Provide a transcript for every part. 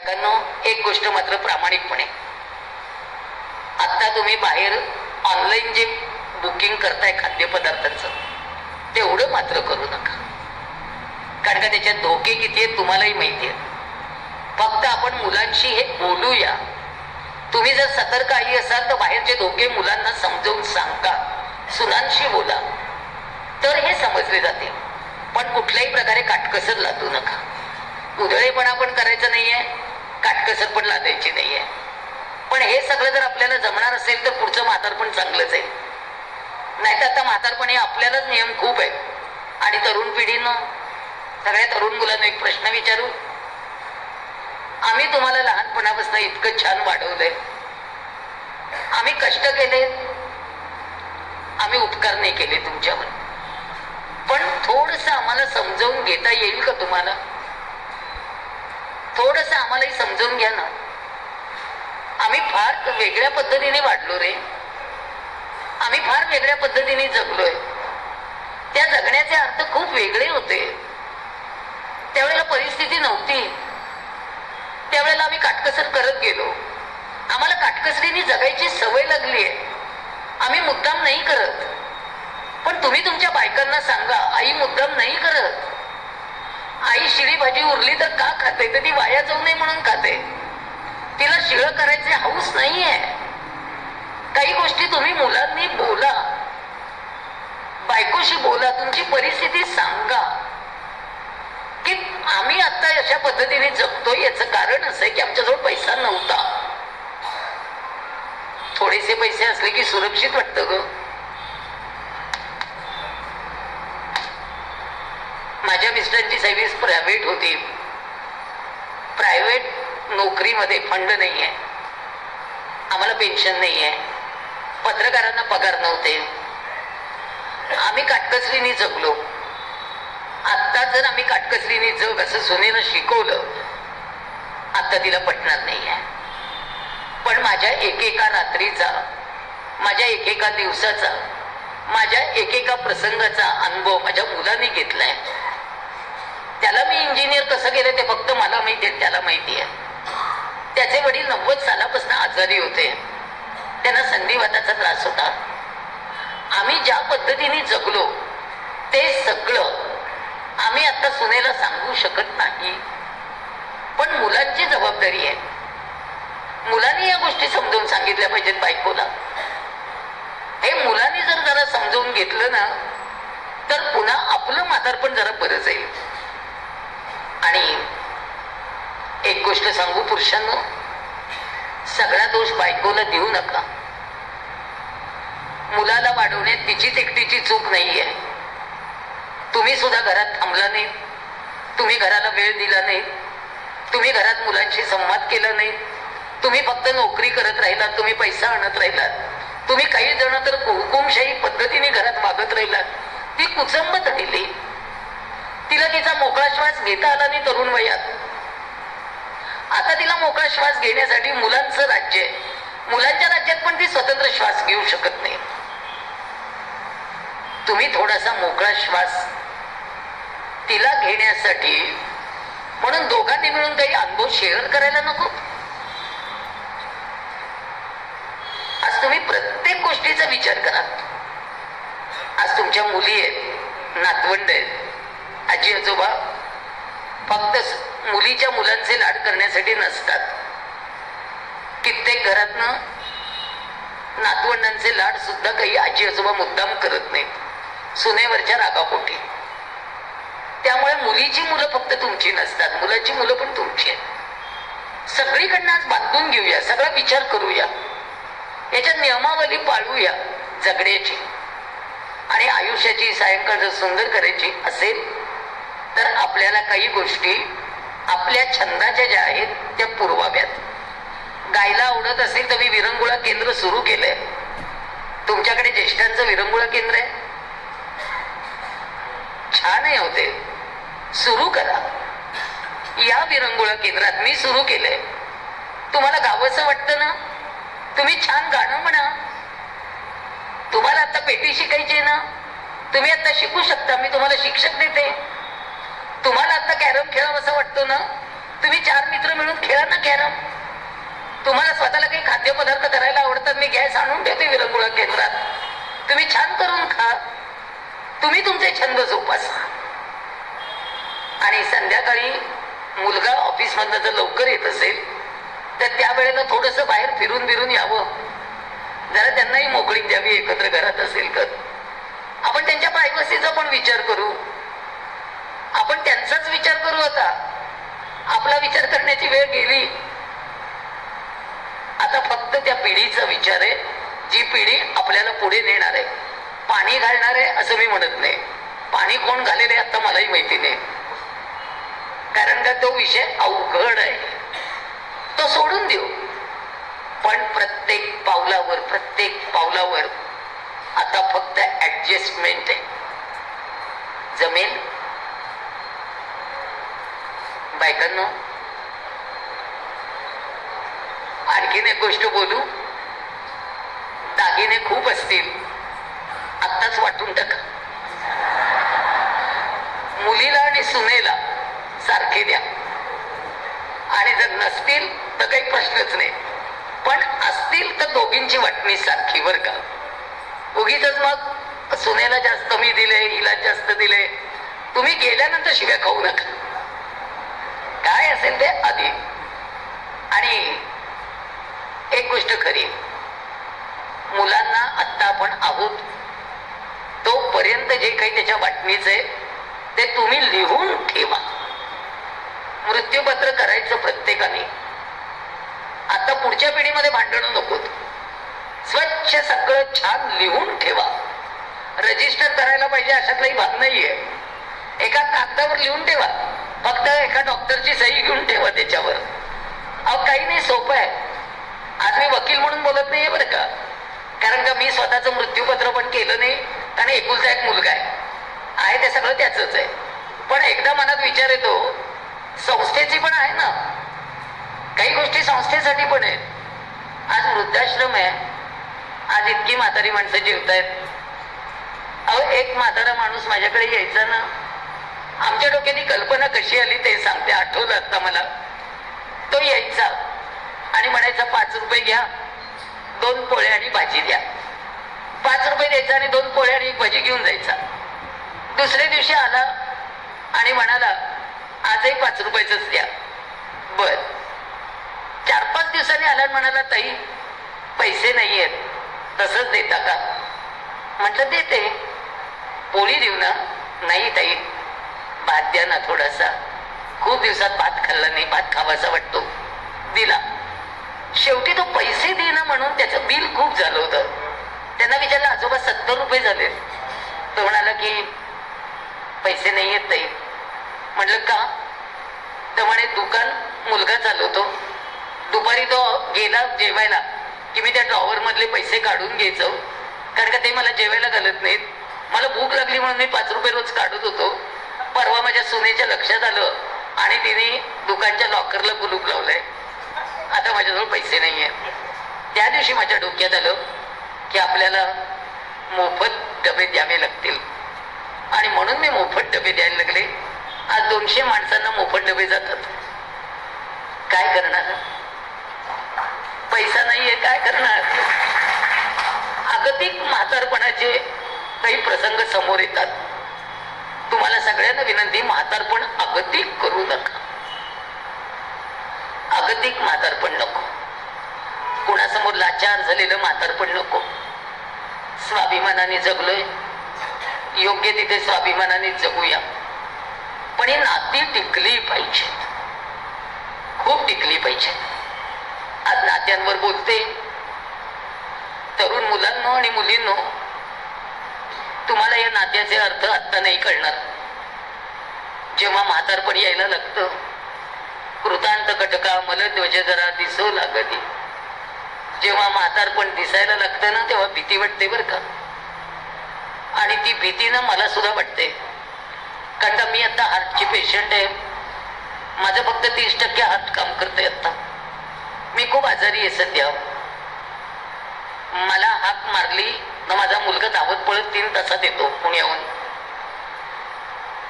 एक गोष्ट मात्र प्रामाणिकपणे, आता तुम्ही बाहेर ऑनलाईन जे बुकिंग करताय खाद्यपदार्थांचं तेवढं मात्र करू नका, कारण का त्याच्यात धोके किती आहेत तुम्हालाही माहिती आहे. फक्त आपण मुलांशी हे बोलूया. तुम्ही जर सतर्क आई असाल तर बाहेरचे धोके मुलांना समजावून सांगा, सुनांशी बोला, तर हे समजले जाते. पण कुठल्याही प्रकारे काटकसर लादू नका. उधळेपणा पण करायचं नाहीये, काटकसर पण लादायची नाहीये. पण हे सगळं जर आपल्याला जमणार असेल तर पुढचं म्हातारपण चांगलंच आहे. नाहीतर आता म्हातारपण हे आपल्यालाच नियम खूप आहेत. आणि तरुण पिढीनं, सगळ्या तरुण मुलांना एक प्रश्न विचारू. आम्ही तुम्हाला लहानपणापासून इतकं छान वाढवलंय, आम्ही कष्ट केले, आम्ही उपकार नाही केले तुमच्यावर, पण थोडस आम्हाला समजावून घेता येईल का तुम्हाला? थोडस आम्हालाही समजावून घ्या ना. आम्ही फार वेगळ्या पद्धतीने वाढलो रे, आम्ही फार वेगळ्या पद्धतीने जगलोय. त्या जगण्याचे अर्थ खूप वेगळे होते. त्यावेळेला परिस्थिती नव्हती, त्यावेळेला आम्ही काटकसर करत गेलो. आम्हाला काटकसरीने जगायची सवय लागली आहे. आम्ही मुद्दाम नाही करत, पण तुम्ही तुमच्या बायकांना सांगा, आई मुद्दाम नाही करत. आई शिळी भाजी उरली तर का खाते? तर ती वाया जाऊ नये म्हणून खाते. तिला शिळं करायचे हौस नाहीये. काही गोष्टी तुम्ही मुलांनी बोला, बायकोशी बोला, तुमची परिस्थिती सांगा की आम्ही आता अशा पद्धतीने जगतोय. याचं कारण असं आहे की आमच्याजवळ पैसा नव्हता. थोडेसे पैसे असले की सुरक्षित वाटतं ग. माझ्या मिस्टरांची सर्व्हिस प्रायव्हेट होती. प्रायव्हेट नोकरीमध्ये फंड नाहीये, आम्हाला पेन्शन नाहीये, पत्रकारांना पगार नव्हते. आम्ही काटकसरीने जगलो. आता जर आम्ही काटकसरीने जग असं सुनेनं शिकवलं, आता तिला पटणार नाहीये. पण माझ्या एकेका रात्रीचा, माझ्या एकेका दिवसाचा, माझ्या एकेका प्रसंगाचा अनुभव माझ्या मुलांनी घेतलाय. त्याला मी इंजिनियर कसं केलं ते फक्त मला माहिती आहे, त्याला माहिती आहे. त्याचे वडील 90 सालापासून आजारी होते, त्यांना संधिवाताचा त्रास होता. आम्ही ज्या पद्धतीने जगलो ते सगळं आम्ही आता सुनेला सांगू शकत नाही. पण मुलांची जबाबदारी आहे. मुलांनी या गोष्टी समजावून सांगितल्या पाहिजेत बायकोला. हे मुलांनी जर जरा समजावून घेतलं ना, तर पुन्हा आपलं म्हातारपण जरा बरं जाईल. आणि एक गोष्ट सांगू पुरुषांनो, सगळा दोष बायकोला देऊ नका. मुलाला वाढवण्यात तिचीच एकटीची चूक नाहीये. तुम्ही सुद्धा घरात थांबला नाही, तुम्ही घराला वेळ दिला नाही, तुम्ही घरात मुलांशी संवाद केला नाही, तुम्ही फक्त नोकरी करत राहिलात, तुम्ही पैसा आणत राहिलात, तुम्ही काही जण तर हुकुमशाही पद्धतीने घरात वागत राहिलात. ती कुचंबत राहिली. तिला तिचा मोकळा श्वास घेता आला नाही तरुण वयात. आता तिला मोकळा श्वास घेण्यासाठी मुलांचं राज्य आहे. मुलांच्या राज्यात पण ती स्वतंत्र श्वास घेऊ शकत नाही. तुम्ही थोडासा मोकळा श्वास तिला घेण्यासाठी म्हणून दोघांनी मिळून काही अनुभव शेअर करायला नको. आज तुम्ही प्रत्येक गोष्टीचा विचार करा. आज तुमच्या मुली आहेत, नातवंड आहेत, आजी आजोबा फक्त मुलीच्या मुलांचे लाड करण्यासाठी नसतात. कित्येक घरातनं नातवंडांचे लाड सुद्धा काही आजी आजोबा मुद्दाम करत नाहीत, सुनेवरच्या रागापोटी. त्यामुळे मुलीची मुलं फक्त तुमची नसतात, मुलाची मुलं पण तुमची आहेत. सगळीकडनं आज बांधून घेऊया, सगळा विचार करूया, याच्यात नियमावली पाळूया जगण्याची. आणि आयुष्याची सायंकाळ जर सुंदर करायची असेल तर आपल्याला काही गोष्टी आपल्या छंदाच्या ज्या आहेत त्या पुरवाव्यात. गायला आवडत असेल तर मी विरंगुळा केंद्र सुरू केलंय. तुमच्याकडे ज्येष्ठांचं विरंगुळा केंद्र आहे, छान आहे होते, सुरू करा. या विरंगुळा केंद्रात मी सुरू केलंय. तुम्हाला गावंसं वाटतं ना, तुम्ही छान गाणं म्हणा. तुम्हाला आता पेटी शिकायची ना, तुम्ही आता शिकू शकता, मी तुम्हाला शिक्षक देते. तुम्हाला आता कॅरम खेळावं असं वाटतं ना, तुम्ही 4 मित्र मिळून खेळा ना कॅरम. तुम्हाला स्वतःला काही खाद्यपदार्थ करायला आवडतात, मी गॅस आणून ठेवते विरंगुळा केंद्रात, तुम्ही छान करून खा. तुम्ही तुमचे छंद जोपासा. आणि संध्याकाळी मुलगा ऑफिस मधनं जर लवकर येत असेल तर त्यावेळेला थोडस बाहेर फिरून बिरून यावं, जरा त्यांनाही मोकळी द्यावी. एकत्र घरात असेल तर आपण त्यांच्या प्रायव्हसीचा पण विचार करू. आपण त्यांचाच विचार करू. आता आपला विचार करण्याची वेळ गेली. आता फक्त त्या पिढीचा विचार आहे, जी पिढी आपल्याला पुढे नेणार आहे, पाणी घालणार आहे असं मी म्हणत नाही. पाणी कोण घालेल आहे आता मलाही माहिती नाही, कारण का तो विषय अवघड आहे, तो सोडून देऊ. पण प्रत्येक पावलावर आता फक्त ऍडजस्टमेंट आहे. जमेल. बायकांनो, आणखीन एक गोष्ट बोलू. दागिने खूप असतील, आत्ताच वाटून टाका. मुलीला आणि सुनेला सारखे द्या, आणि जर नसतील तर काही प्रश्नच नाही. पण असतील तर दोघींची वाटणी सारखी, बर का. उगीच मग सुनेला जास्त मी दिले, हिला जास्त दिले, तुम्ही गेल्यानंतर शिव्या खाऊ नका. काय असेल ते आधी. आणि एक गोष्ट खरी, मुलांना आत्ता आपण आहोत तोपर्यंत जे काही त्याच्या वाटणीच आहे ते तुम्ही लिहून ठेवा. मृत्यूपत्र करायचं प्रत्येकाने. आता पुढच्या पिढीमध्ये भांडणं नकोत. स्वच्छ सगळं छान लिहून ठेवा. रजिस्टर करायला पाहिजे अशातलाही भाग नाहीये. एका कागदावर लिहून ठेवा, फक्त एका डॉक्टरची सही घेऊन ठेवा त्याच्यावर. अहो काही नाही, सोपं आहे. आज मी वकील म्हणून बोलत नाहीये बरं का, कारण का मी स्वतःच मृत्यूपत्र पण केलं नाही, कारण एकुलता एक मुलगा आहे ते सगळं त्याच आहे. पण एकदा मनात विचार येतो, संस्थेची पण आहे ना, काही गोष्टी संस्थेसाठी पण आहेत. आज वृद्धाश्रम आहे, आज इतकी म्हातारी माणसं जेवतायत. अहो एक म्हातारा माणूस माझ्याकडे यायचा ना, आमच्या डोक्याने कल्पना कशी आली ते सांगते, आठवलं आता मला. तो यायचा आणि म्हणायचा 5 रुपये घ्या, 2 पोळे आणि भाजी द्या. 5 रुपये द्यायचा आणि 2 पोळे आणि 1 भाजी घेऊन जायचा. दुसऱ्या दिवशी आला आणि म्हणाला आजही 5 रुपयाच द्या. बर. 4-5 दिवसांनी आला आणि म्हणाला ताई पैसे नाही आहेत, तसंच देता का? म्हटलं देते. पोळी देऊ ना? नाही ताई भात द्या ना थोडासा, खूप दिवसात भात खाल्ला नाही, भात खावासा वाटतो. दिला. शेवटी तो पैसे देणं म्हणून त्याचं बिल खूप झालं होतं. त्यांना विचारलं आजोबा 70 रुपये झाले. तो म्हणाला की पैसे नाही येत ताई. म्हटलं का? तर म्हणे दुकान मुलगा चालवतो, दुपारी तो गेला जेवायला की मी त्या ड्रॉवर मधले पैसे काढून घ्यायचो, कारण का ते मला जेवायला घालत नाहीत. मला भूक लागली म्हणून मी 5 रुपये रोज काढत होतो. परवा माझ्या सुनेच्या लक्षात आलं आणि तिने दुकानच्या लॉकरला कुलूप लावलंय. आता माझ्याजवळ पैसे नाहीये. त्या दिवशी माझ्या डोक्यात आलं की आपल्याला मोफत डबे द्यावे लागतील, आणि म्हणून मी मोफत डबे द्यायला लागले. आज 200 माणसांना मोफत डबे जातात. काय करणार? पैसा नाहीये, काय करणार? अगतिक म्हातारपणाचे काही प्रसंग समोर येतात. तुम्हाला सगळ्यांना विनंती, म्हातारपण अगतिक करू नका. अगतिक म्हातारपण नको. कुणासमोर लाचार झालेलं म्हातारपण नको. स्वाभिमानाने जगलोय, योग्य तिथे स्वाभिमानाने जगूया. पण ही नाती टिकली पाहिजे, खूप टिकली पाहिजे. आज नात्यांवर बोलते. तरुण मुलांनो आणि मुलींनो, तुम्हाला या नात्याचे अर्थ आत्ता नाही कळणार. जेव्हा म्हातारपण यायला लागतं, कृतांत कटका मलध्वज जरा दिसू लागती. जेव्हा म्हातारपण दिसायला लागतं ना, तेव्हा भीती वाटते बरं का. आणि ती भीतीनं मला सुद्धा वाटते, कारण का मी आता हार्टची पेशंट आहे. माझं फक्त 30% हार्ट काम करतंय आता. मी खूप आजारी आहे सध्या. मला हाक मारली तर माझा मुलगा धावत पळत 3 तासात येतो पुण्याहून.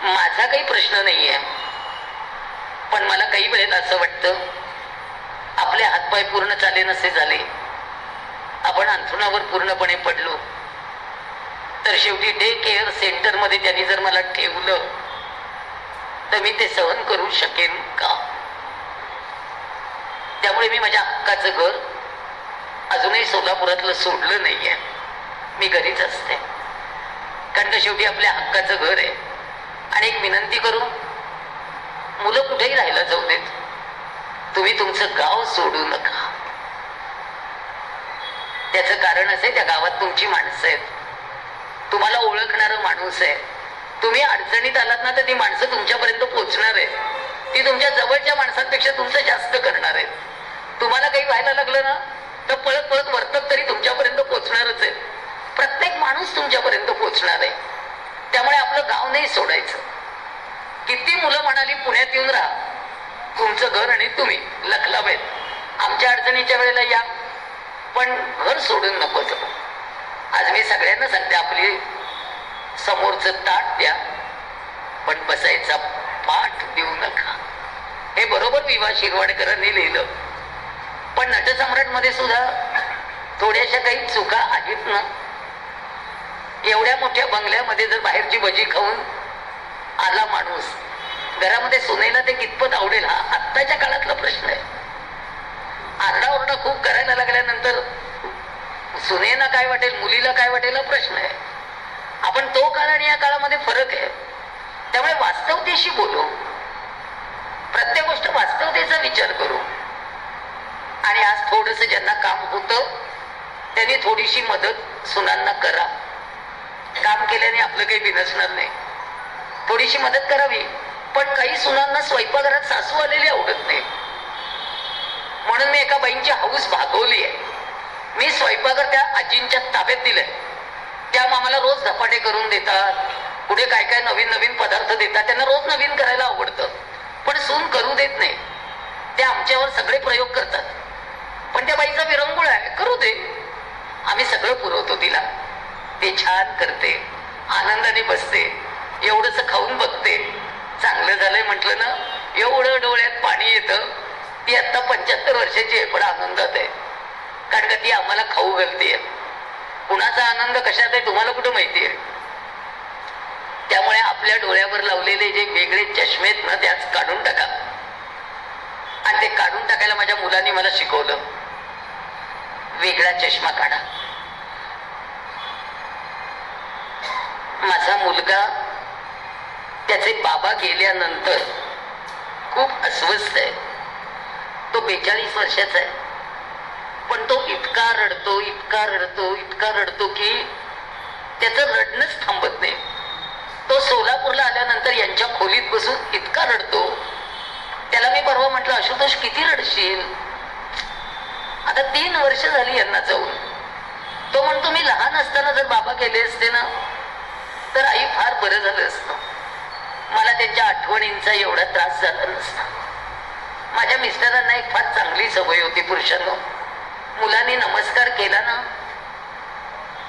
माझा काही प्रश्न नाहीये, पण मला काही वेळेला असं वाटतं, आपले हातपाय पूर्ण चाले नसे झाले, आपण अंथरुणावर पूर्णपणे पडलो, तर शेवटी डे केअर सेंटर मध्ये त्यांनी जर मला ठेवलं तर मी ते सहन करू शकेन का? त्यामुळे मी माझ्या हक्काचं घर अजूनही सोलापुरातलं सोडलं नाहीये. मी घरीच असते, कारण का शेवटी आपल्या हक्काचं घर आहे. आणि एक विनंती करू, मुलं कुठेही राहायला जाऊ देत, तुम्ही तुमचं गाव सोडू नका. त्याचं कारण असे, त्या गावात तुमची माणसं आहेत, तुम्हाला ओळखणारं माणूस आहे. तुम्ही अडचणीत आलात ना, तर ती माणसं तुमच्यापर्यंत पोहोचणार आहे. ती तुमच्या जवळच्या माणसांपेक्षा तुमचं जास्त करणार आहे. तुम्हाला काही व्हायला लागलं ना, तर पळत पळत वर्तक तरी तुमच्यापर्यंत पोहोचणारच आहे. प्रत्येक माणूस तुमच्यापर्यंत पोहोचणार आहे. त्यामुळे आपलं गाव नाही सोडायचं. किती मुलं म्हणाली पुण्यात येऊन राहा, तुमचं घर आणि तुम्ही लखलावेत, आमच्या अडचणीच्या वेळेला या, पण घर सोडून नको जाऊ. आज मी सगळ्यांना सांगते, आपली समोरचं ताट द्या, पण बसायचा पाठ देऊ नका. हे बरोबर विवा शिरवाडकरांनी लिहिलं. पण नटसम्राट मध्ये सुद्धा थोड्याशा काही चुका आहेत ना. एवढ्या मोठ्या बंगल्यामध्ये जर बाहेरची भजी खाऊन आला माणूस, घरामध्ये सुनेला ते कितपत आवडेल हा आत्ताच्या काळातला प्रश्न आहे. आरडाओरडा खूप करायला लागल्यानंतर सुनेना काय वाटेल, मुलीला काय वाटेल हा प्रश्न आहे. आपण तो काळ आणि या काळामध्ये फरक आहे. त्यामुळे वास्तवतेशी बोलू, प्रत्येक गोष्ट वास्तवतेचा विचार करू. आणि आज थोडस ज्यांना काम होतं त्यांनी थोडीशी मदत सुनांना करा. काम केल्याने आपलं काही बिनसणार नाही, थोडीशी मदत करावी. पण काही सुनांना स्वयंपाकघरात सासू आलेली आवडत नाही, म्हणून मी एका बाईंची हाऊस भागवली आहे. मी स्वयंपाकघर त्या आजींच्या ताब्यात दिलंय. त्या आम्हाला रोज धपाटे करून देतात, पुढे काय काय नवीन नवीन पदार्थ देतात. त्यांना रोज नवीन करायला आवडतं, पण सून करू देत नाही. त्या आमच्यावर सगळे प्रयोग करतात. पण त्या बाईचा विरंगुळ आहे, करू दे, आम्ही सगळं पुरवतो तिला. ते छान करते, आनंदाने बसते, एवढंच खाऊन बघते. चांगलं झालंय म्हटलं ना, एवढं डोळ्यात पाणी येतं. ती आता 75 वर्षाची आहे, पण आनंदात आहे, कारण का ती आम्हाला खाऊ घालते. कुणाचा आनंद कशात आहे तुम्हाला कुठं माहिती आहे. त्यामुळे आपल्या डोळ्यावर लावलेले जे वेगळे चष्मे आहेत ना, ते आज काढून टाका. आणि ते काढून टाकायला माझ्या मुलांनी मला शिकवलं. वेगळा चष्मा काढा. माझा मुलगा त्याचे बाबा गेल्यानंतर खूप अस्वस्थ आहे. तो 42 वर्षाचा आहे, पण तो इतका रडतो, इतका रडतो, इतका रडतो की त्याचं रडणंच थांबत नाही. तो सोलापूरला आल्यानंतर यांच्या खोलीत बसून इतका रडतो. त्याला मी परवा म्हटलं, आशुतोष किती रडशील? आता 3 वर्ष झाली यांना जाऊन. तो म्हणतो, मी लहान असताना जर बाबा गेले असते ना, तर आई फार बरं झालं असतं. मला त्यांच्या आठवणींचा एवढा त्रास झाला नसता. माझ्या मिस्टरांना एक फार चांगली सवय होती, पुरुषांना मुलांनी नमस्कार केला ना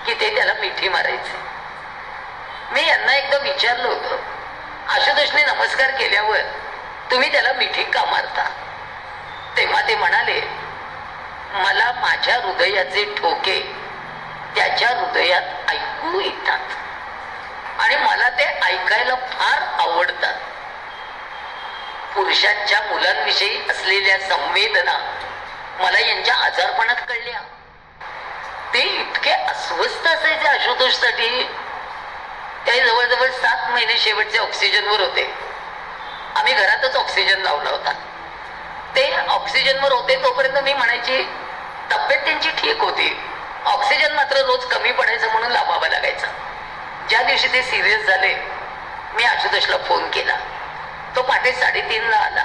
की ते त्याला मिठी मारायचे. मी यांना एकदा विचारलं होतं, आशुतोषने नमस्कार केल्यावर तुम्ही त्याला मिठी का मारता? तेव्हा ते म्हणाले, मला माझ्या हृदयाचे ठोके त्याच्या हृदयात ऐकू येतात आणि मला ते ऐकायला फार आवडतात. पुरुषांच्या मुलांविषयी असलेल्या संवेदना मला यांच्या आजारपणात कळल्या. ते इतके अस्वस्थ असायचे आशुतोषसाठी. ते जवळजवळ 7 महिने शेवटचे ऑक्सिजनवर होते. आम्ही घरातच ऑक्सिजन लावला होता. ते ऑक्सिजनवर होते तोपर्यंत मी म्हणायची तब्येत त्यांची ठीक होती, ऑक्सिजन मात्र रोज कमी पडायचं म्हणून लावावा लागायचा. ज्या दिवशी ते सिरियस झाले, मी आशुतोषला फोन केला. तो पहाटे 3:30ला आला.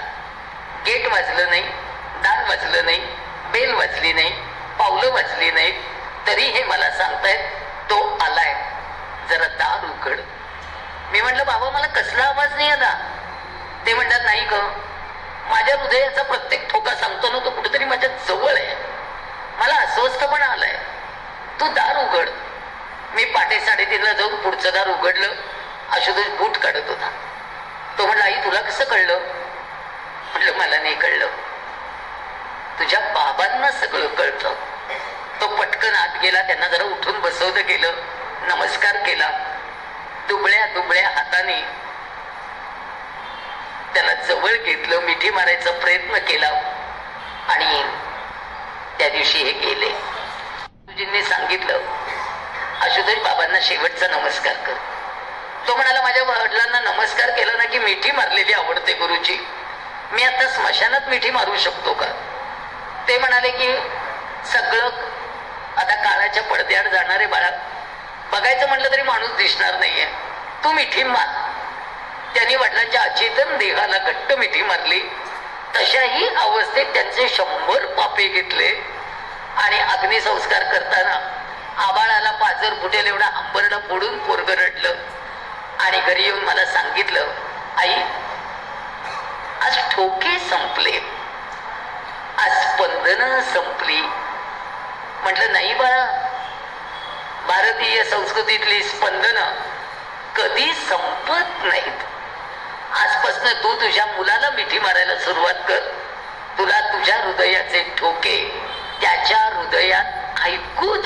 गेट वाजलं नाही, दार वाजलं नाही, बेल वाजली नाही, पावलं वाजली नाही, तरी हे मला सांगतायत तो आलाय, जरा दार उघड. मी म्हटलं, बाबा मला कसला आवाज नाही आला? ते म्हणतात, नाही ग, माझ्या हृदयाचा प्रत्येक ठोका सांगतो ना, तो कुठेतरी माझ्या जवळ आहे, मला अस्वस्थपणा आलाय, तू दार उघड. मी पहाटे 3:30ला जाऊन पुढचं दार उघडलं. आशुतोष बूट काढत होता. तो म्हणला, आई तुला कसं कळलं? म्हटलं मला नाही कळलं, तुझ्या बाबांना सगळं कळतं. तो पटकन आत गेला, त्यांना जरा उठून बसवलं गेलं, नमस्कार केला, दुबळ्या दुबळ्या हाताने त्याला जवळ घेतलं, मिठी मारायचा प्रयत्न केला आणि त्या दिवशी हे गेले. गुरुजींनी सांगितलं आशुतोष बाबांना शेवटचा नमस्कार कर. तो म्हणाला माझ्या वडिलांना नमस्कार केला ना की मिठी मारलेली आवडते गुरुजी, मी आता स्मशानात मिठी मारू शकतो का? ते म्हणाले की सगळं आता काळाच्या पडद्याआड जाणारे बाळा, बघायचं म्हटलं तरी माणूस दिसणार नाहीये, तू मिठी मार. त्यांनी वडिलांच्या अचेतन देहाला घट्ट मिठी मारली. तशाही अवस्थेत त्यांचे 100 पापे घेतले आणि अग्निसंस्कार करताना आबाळाला पाजर फुटेल एवढा अंबरडा फोडून पोरग रडलं आणि घरी येऊन मला सांगितलं, आई आज ठोके संपले, आज स्पंदन संपली. म्हटलं नाही बाळा, भारतीय संस्कृतीतली स्पंदन कधी संपत नाहीत. आजपासून तू तुझ्या मुलाला मिठी मारायला सुरुवात कर, तुला तुझ्या हृदयाचे ठोके त्याच्या हृदयात ऐकूच